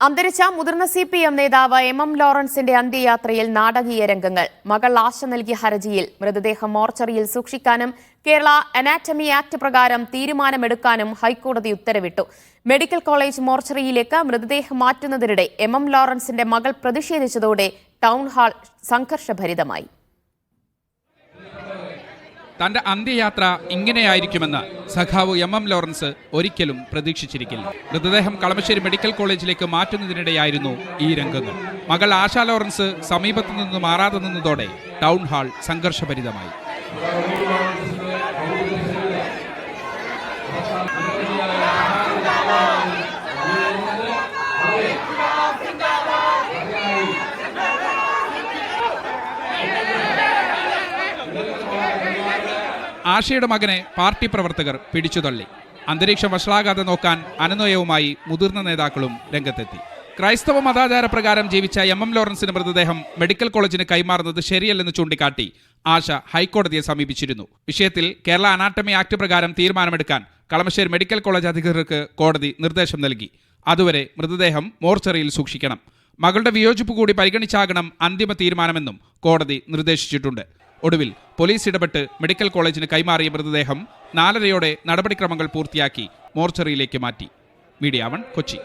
അന്തരിച്ച മുതിർന്ന CPM നേതാവ് MM ലോറൻസിന്റെ അന്ത്യയാത്രയിൽ നാടകീയ രംഗങ്ങൾ. മകൾ ആശ നൽകിയ ഹർജിയിൽ മൃതദേഹം മോർച്ചറിയിൽ സൂക്ഷിക്കാനും കേരള അനാറ്റമി ആക്ട് പ്രകാരം തീരുമാനമെടുക്കാനും ഹൈക്കോടതി ഉത്തരവിട്ടു. മെഡിക്കൽ കോളേജ് മോർച്ചറിയിലേക്ക് മൃതദേഹം മാറ്റുന്നതിനിടെ MM ലോറൻസിന്റെ മകൾ പ്രതിഷേധിച്ചതോടെ ടൗൺ ഹാൾ സംഘർഷഭരിതമായി. തന്റെ അന്ത്യയാത്ര ഇങ്ങനെയായിരിക്കുമെന്ന് സഖാവ് MM ലോറൻസ് ഒരിക്കലും പ്രതീക്ഷിച്ചിരിക്കില്ല. മൃതദേഹം കളമശ്ശേരി മെഡിക്കൽ കോളേജിലേക്ക് മാറ്റുന്നതിനിടെയായിരുന്നു ഈ രംഗങ്ങൾ. മകൾ ആശ ലോറൻസ് സമീപത്തു നിന്ന് മാറാതെ നിന്നതോടെ ടൗൺ ഹാൾ സംഘർഷഭരിതമായി. ആശയുടെ മകനെ പാർട്ടി പ്രവർത്തകർ പിടിച്ചുതള്ളി. അന്തരീക്ഷം വഷളാകാതെ നോക്കാൻ അനുനയവുമായി മുതിർന്ന നേതാക്കളും രംഗത്തെത്തി. ക്രൈസ്തവ മതാചാര പ്രകാരം ജീവിച്ച MM ലോറൻസിന്റെ മൃതദേഹം മെഡിക്കൽ കോളേജിന് കൈമാറുന്നത് ശരിയല്ലെന്ന് ചൂണ്ടിക്കാട്ടി ആശ ഹൈക്കോടതിയെ സമീപിച്ചിരുന്നു. വിഷയത്തിൽ കേരള അനാട്ടമി ആക്ട് പ്രകാരം തീരുമാനമെടുക്കാൻ കളമശ്ശേരി മെഡിക്കൽ കോളേജ് അധികൃതർക്ക് കോടതി നിർദ്ദേശം നൽകി. അതുവരെ മൃതദേഹം മോർച്ചറിയിൽ സൂക്ഷിക്കണം. മകളുടെ വിയോജിപ്പ് കൂടി പരിഗണിച്ചാകണം അന്തിമ തീരുമാനമെന്നും കോടതി നിർദ്ദേശിച്ചിട്ടുണ്ട്. ഒടുവിൽ പോലീസ് ഇടപെട്ട് മെഡിക്കൽ കോളേജിന് കൈമാറിയ മൃതദേഹം 4:30 നടപടിക്രമങ്ങൾ പൂർത്തിയാക്കി മോർച്ചറിയിലേക്ക് മാറ്റി. മീഡിയ 1 കൊച്ചി.